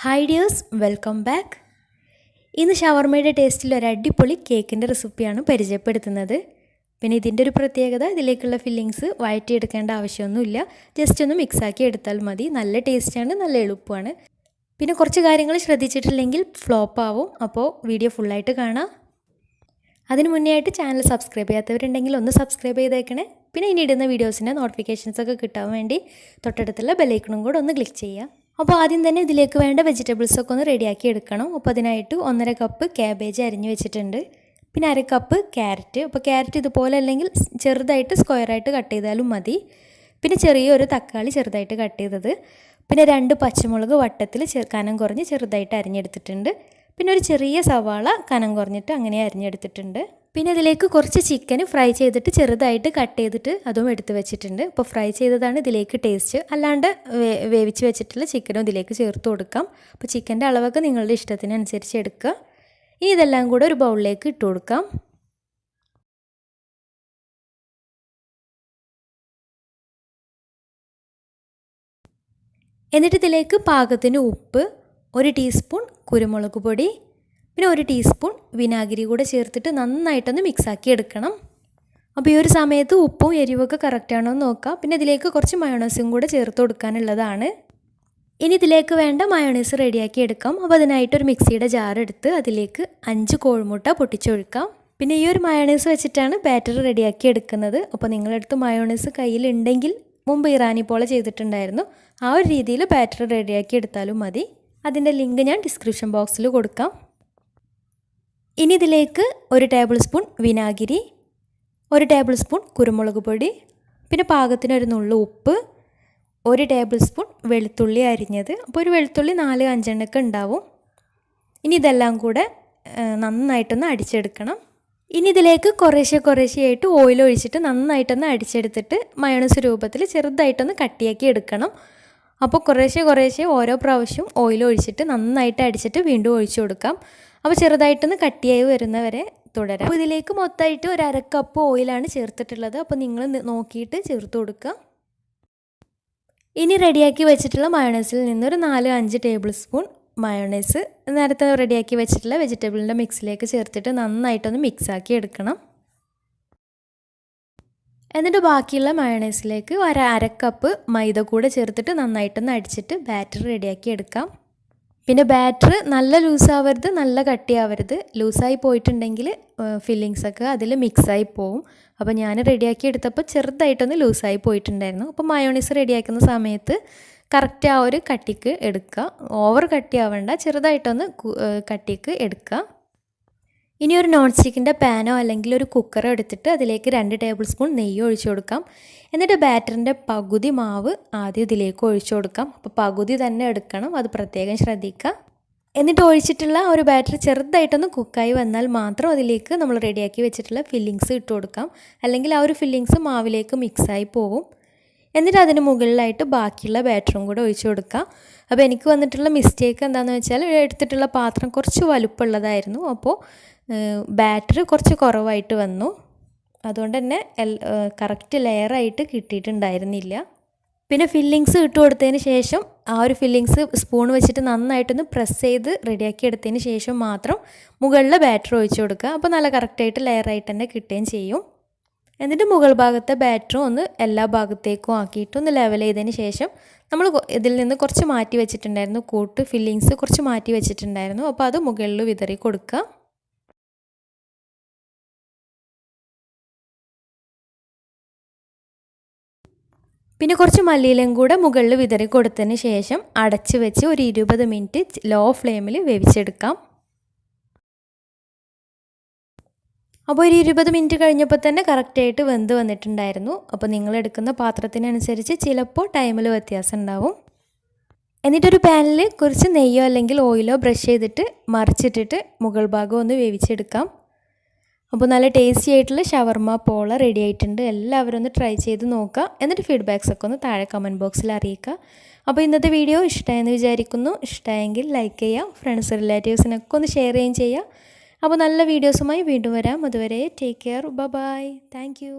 Hi dears, welcome back. ഇന്ന് ഷവർമയുടെ ടേസ്റ്റിൽ ഒരു അടിപൊളി കേക്കിൻ്റെ റെസിപ്പിയാണ് പരിചയപ്പെടുത്തുന്നത്. പിന്നെ ഇതിൻ്റെ ഒരു പ്രത്യേകത, ഇതിലേക്കുള്ള ഫില്ലിങ്സ് വഴറ്റിയെടുക്കേണ്ട ആവശ്യമൊന്നുമില്ല. ജസ്റ്റ് ഒന്ന് മിക്സാക്കി എടുത്താൽ മതി. നല്ല ടേസ്റ്റാണ്, നല്ല എളുപ്പമാണ്. പിന്നെ കുറച്ച് കാര്യങ്ങൾ ശ്രദ്ധിച്ചിട്ടില്ലെങ്കിൽ ഫ്ലോപ്പ് ആവും. അപ്പോൾ വീഡിയോ ഫുള്ളായിട്ട് കാണാം. അതിന് മുന്നേ ആയിട്ട് ചാനൽ സബ്സ്ക്രൈബ് ചെയ്യാത്തവരുണ്ടെങ്കിൽ ഒന്ന് സബ്സ്ക്രൈബ് ചെയ്തേക്കണേ. പിന്നെ ഇനി ഇടുന്ന വീഡിയോസിൻ്റെ നോട്ടിഫിക്കേഷൻസൊക്കെ കിട്ടാൻ വേണ്ടി തൊട്ടടുത്തുള്ള ബെല്ലൈക്കണും കൂടെ ഒന്ന് ക്ലിക്ക് ചെയ്യുക. അപ്പോൾ ആദ്യം തന്നെ ഇതിലേക്ക് വേണ്ട വെജിറ്റബിൾസൊക്കെ ഒന്ന് റെഡിയാക്കി എടുക്കണം. അപ്പോൾ അതിനായിട്ട് 1.5 കപ്പ് ക്യാബേജ് അരിഞ്ഞ് വെച്ചിട്ടുണ്ട്. പിന്നെ 1/2 കപ്പ് ക്യാരറ്റ്. അപ്പോൾ ക്യാരറ്റ് ഇതുപോലെ അല്ലെങ്കിൽ ചെറുതായിട്ട് സ്ക്വയറായിട്ട് കട്ട് ചെയ്താലും മതി. പിന്നെ ചെറിയൊരു തക്കാളി ചെറുതായിട്ട് കട്ട് ചെയ്തത്. പിന്നെ 2 പച്ചമുളക് വട്ടത്തിൽ കനം കുറഞ്ഞ് ചെറുതായിട്ട് അരിഞ്ഞെടുത്തിട്ടുണ്ട്. പിന്നെ ഒരു ചെറിയ സവാള കനം കുറഞ്ഞിട്ട് അങ്ങനെ അരിഞ്ഞെടുത്തിട്ടുണ്ട്. പിന്നെ ഇതിലേക്ക് കുറച്ച് ചിക്കൻ ഫ്രൈ ചെയ്തിട്ട് ചെറുതായിട്ട് കട്ട് ചെയ്തിട്ട് അതും എടുത്ത് വെച്ചിട്ടുണ്ട്. അപ്പോൾ ഫ്രൈ ചെയ്തതാണ് ഇതിലേക്ക് ടേസ്റ്റ്. അല്ലാണ്ട് വേവിച്ച് വെച്ചിട്ടുള്ള ചിക്കനും ഇതിലേക്ക് ചേർത്ത് കൊടുക്കാം. അപ്പോൾ ചിക്കൻ്റെ അളവൊക്കെ നിങ്ങളുടെ ഇഷ്ടത്തിനനുസരിച്ച് എടുക്കുക. ഇനി ഇതെല്ലാം കൂടെ ഒരു ബൗളിലേക്ക് ഇട്ട് കൊടുക്കാം. എന്നിട്ട് ഇതിലേക്ക് പാകത്തിന് ഉപ്പ്, 1 ടീസ്പൂൺ കുരുമുളക് പൊടി, പിന്നെ 1 ടീസ്പൂൺ വിനാഗിരി കൂടെ ചേർത്തിട്ട് നന്നായിട്ടൊന്ന് മിക്സാക്കി എടുക്കണം. അപ്പോൾ ഈ ഒരു സമയത്ത് ഉപ്പും എരിവൊക്കെ കറക്റ്റാണോ എന്ന് നോക്കാം. പിന്നെ ഇതിലേക്ക് കുറച്ച് മയോണൈസും കൂടെ ചേർത്ത് കൊടുക്കാനുള്ളതാണ്. ഇനി ഇതിലേക്ക് വേണ്ട മയോണൈസ് റെഡിയാക്കി എടുക്കാം. അപ്പോൾ അതിനായിട്ടൊരു മിക്സിയുടെ ജാർ എടുത്ത് അതിലേക്ക് 5 കോഴിമുട്ട പൊട്ടിച്ചൊഴിക്കാം. പിന്നെ ഈ ഒരു മയോണൈസ് വെച്ചിട്ടാണ് ബാറ്റർ റെഡിയാക്കി എടുക്കുന്നത്. അപ്പോൾ നിങ്ങളടുത്ത് മയോണൈസ് കയ്യിലുണ്ടെങ്കിൽ മുമ്പ് ഇറാനി പോലെ ചെയ്തിട്ടുണ്ടായിരുന്നു, ആ ഒരു രീതിയിൽ ബാറ്റർ റെഡിയാക്കി എടുത്താലും മതി. അതിൻ്റെ ലിങ്ക് ഞാൻ ഡിസ്ക്രിപ്ഷൻ ബോക്സിൽ കൊടുക്കാം. ഇനി ഇതിലേക്ക് 1 ടേബിൾ സ്പൂൺ വിനാഗിരി, 1 ടേബിൾ സ്പൂൺ കുരുമുളക് പൊടി, പിന്നെ പാകത്തിനൊരു നുള്ളു ഉപ്പ്, 1 ടേബിൾ സ്പൂൺ വെളുത്തുള്ളി അരിഞ്ഞത്. അപ്പോൾ ഒരു വെളുത്തുള്ളി 4-5 എണ്ണൊക്കെ ഉണ്ടാവും. ഇനി ഇതെല്ലാം കൂടെ നന്നായിട്ടൊന്ന് അടിച്ചെടുക്കണം. ഇനി ഇതിലേക്ക് കുറേശ്ശെയായിട്ട് ഓയിൽ ഒഴിച്ചിട്ട് നന്നായിട്ടൊന്ന് അടിച്ചെടുത്തിട്ട് മയോണൈസ് രൂപത്തിൽ ചെറുതായിട്ടൊന്ന് കട്ടിയാക്കി എടുക്കണം. അപ്പോൾ കുറേശ്ശെ ഓരോ പ്രാവശ്യം ഓയിൽ ഒഴിച്ചിട്ട് നന്നായിട്ട് അടിച്ചിട്ട് വീണ്ടും ഒഴിച്ചു കൊടുക്കാം. അപ്പോൾ ചെറുതായിട്ടൊന്ന് കട്ടിയായി വരുന്നവരെ തുടരാം. അപ്പോൾ ഇതിലേക്ക് മൊത്തമായിട്ട് ഒരു 1/2 കപ്പ് ഓയിലാണ് ചേർത്തിട്ടുള്ളത്. അപ്പോൾ നിങ്ങൾ നോക്കിയിട്ട് ചേർത്ത് കൊടുക്കുക. ഇനി റെഡിയാക്കി വെച്ചിട്ടുള്ള മയോണൈസിൽ നിന്നൊരു 4-5 ടേബിൾ സ്പൂൺ മയോണൈസ് നേരത്തെ റെഡിയാക്കി വെച്ചിട്ടുള്ള വെജിറ്റബിളിൻ്റെ മിക്സിലേക്ക് ചേർത്തിട്ട് നന്നായിട്ടൊന്ന് മിക്സാക്കി എടുക്കണം. എന്നിട്ട് ബാക്കിയുള്ള മയോണൈസിലേക്ക് 1/2 കപ്പ് മൈദ കൂടെ ചേർത്തിട്ട് നന്നായിട്ടൊന്ന് അടിച്ചിട്ട് ബാറ്റർ റെഡിയാക്കി എടുക്കാം. പിന്നെ ബാറ്റർ നല്ല ലൂസാവരുത്, നല്ല കട്ടിയാവരുത്. ലൂസായി പോയിട്ടുണ്ടെങ്കിൽ ഫില്ലിങ്സൊക്കെ അതിൽ മിക്സായി പോവും. അപ്പോൾ ഞാൻ റെഡിയാക്കി എടുത്തപ്പോൾ ചെറുതായിട്ടൊന്ന് ലൂസായി പോയിട്ടുണ്ടായിരുന്നു. അപ്പോൾ മയോണൈസ് റെഡിയാക്കുന്ന സമയത്ത് കറക്റ്റ് ആ ഒരു കട്ടിക്ക് എടുക്കുക. ഓവർ കട്ടിയാവേണ്ട, ചെറുതായിട്ടൊന്ന് കട്ടിക്ക് എടുക്കുക. ഇനി ഒരു നോൺ സ്റ്റിക്കിൻ്റെ പാനോ അല്ലെങ്കിൽ ഒരു കുക്കറോ എടുത്തിട്ട് അതിലേക്ക് 2 ടേബിൾ സ്പൂൺ നെയ്യ് ഒഴിച്ചു കൊടുക്കാം. എന്നിട്ട് ബാറ്ററിൻ്റെ പകുതി മാവ് ആദ്യം ഇതിലേക്ക് ഒഴിച്ചു കൊടുക്കാം. അപ്പോൾ പകുതി തന്നെ എടുക്കണം, അത് പ്രത്യേകം ശ്രദ്ധിക്കുക. എന്നിട്ട് ഒഴിച്ചിട്ടുള്ള ഒരു ബാറ്റർ ചെറുതായിട്ടൊന്ന് കുക്കായി വന്നാൽ മാത്രം അതിലേക്ക് നമ്മൾ റെഡിയാക്കി വെച്ചിട്ടുള്ള ഫില്ലിങ്സ് ഇട്ട് കൊടുക്കാം. അല്ലെങ്കിൽ ആ ഒരു ഫില്ലിങ്സ് മാവിലേക്ക് മിക്സായി പോകും. എന്നിട്ട് അതിന് മുകളിലായിട്ട് ബാക്കിയുള്ള ബാറ്ററും കൂടെ ഒഴിച്ചു കൊടുക്കുക. അപ്പോൾ എനിക്ക് വന്നിട്ടുള്ള മിസ്റ്റേക്ക് എന്താണെന്ന് വെച്ചാൽ എടുത്തിട്ടുള്ള പാത്രം കുറച്ച് വലുപ്പമുള്ളതായിരുന്നു. അപ്പോൾ ബാറ്റർ കുറച്ച് കുറവായിട്ട് വന്നു. അതുകൊണ്ട് തന്നെ കറക്റ്റ് ലെയറായിട്ട് കിട്ടിയിട്ടുണ്ടായിരുന്നില്ല. പിന്നെ ഫില്ലിങ്സ് ഇട്ട് കൊടുത്തതിന് ശേഷം ആ ഒരു ഫില്ലിങ്സ് സ്പൂൺ വെച്ചിട്ട് നന്നായിട്ടൊന്ന് പ്രസ് ചെയ്ത് റെഡിയാക്കി എടുത്തതിന് ശേഷം മാത്രം മുകളിലെ ബാറ്റർ ഒഴിച്ചു കൊടുക്കുക. അപ്പോൾ നല്ല കറക്റ്റായിട്ട് ലെയറായിട്ട് തന്നെ കിട്ടുകയും ചെയ്യും. എന്നിട്ട് മുകൾ ഭാഗത്തെ ബാറ്ററും ഒന്ന് എല്ലാ ഭാഗത്തേക്കും ആക്കിയിട്ട് ഒന്ന് ലെവൽ ചെയ്തതിന് ശേഷം നമ്മൾ ഇതിൽ നിന്ന് കുറച്ച് മാറ്റി വെച്ചിട്ടുണ്ടായിരുന്നു, കൂട്ട് ഫില്ലിങ്സ് കുറച്ച് മാറ്റി വെച്ചിട്ടുണ്ടായിരുന്നു. അപ്പോൾ അത് മുകളിൽ വിതറി കൊടുക്കുക. പിന്നെ കുറച്ച് മല്ലിയിലയും കൂടെ മുകളിൽ വിതറി കൊടുത്തതിന് ശേഷം അടച്ച് വെച്ച് ഒരു 20 മിനിറ്റ് ലോ ഫ്ലെയിമിൽ വേവിച്ചെടുക്കാം. അപ്പോൾ ഒരു 20 മിനിറ്റ് കഴിഞ്ഞപ്പോൾ തന്നെ കറക്റ്റായിട്ട് വെന്ത് വന്നിട്ടുണ്ടായിരുന്നു. അപ്പോൾ നിങ്ങൾ എടുക്കുന്ന പാത്രത്തിനനുസരിച്ച് ചിലപ്പോൾ ടൈമിൽ വ്യത്യാസം ഉണ്ടാവും. എന്നിട്ടൊരു പാനിൽ കുറച്ച് നെയ്യോ അല്ലെങ്കിൽ ഓയിലോ ബ്രഷ് ചെയ്തിട്ട് മറിച്ചിട്ടിട്ട് മുകൾ ഭാഗം ഒന്ന് വേവിച്ചെടുക്കാം. അപ്പോൾ നല്ല ടേസ്റ്റി ആയിട്ടുള്ള ഷവർമ പോള റെഡി ആയിട്ടുണ്ട്. എല്ലാവരും ഒന്ന് ട്രൈ ചെയ്ത് നോക്കുക. എന്നിട്ട് ഫീഡ്ബാക്സൊക്കെ ഒന്ന് താഴെ കമൻറ്റ് ബോക്സിൽ അറിയിക്കുക. അപ്പോൾ ഇന്നത്തെ വീഡിയോ ഇഷ്ടമായെന്ന് വിചാരിക്കുന്നു. ഇഷ്ടമായെങ്കിൽ ലൈക്ക് ചെയ്യുക, ഫ്രണ്ട്സ് റിലേറ്റീവ്സിനൊക്കെ ഒന്ന് ഷെയർ ചെയ്യുകയും ചെയ്യുക. അപ്പോൾ നല്ല വീഡിയോസുമായി വീണ്ടും വരാം. അതുവരെ take care, bye, thank U.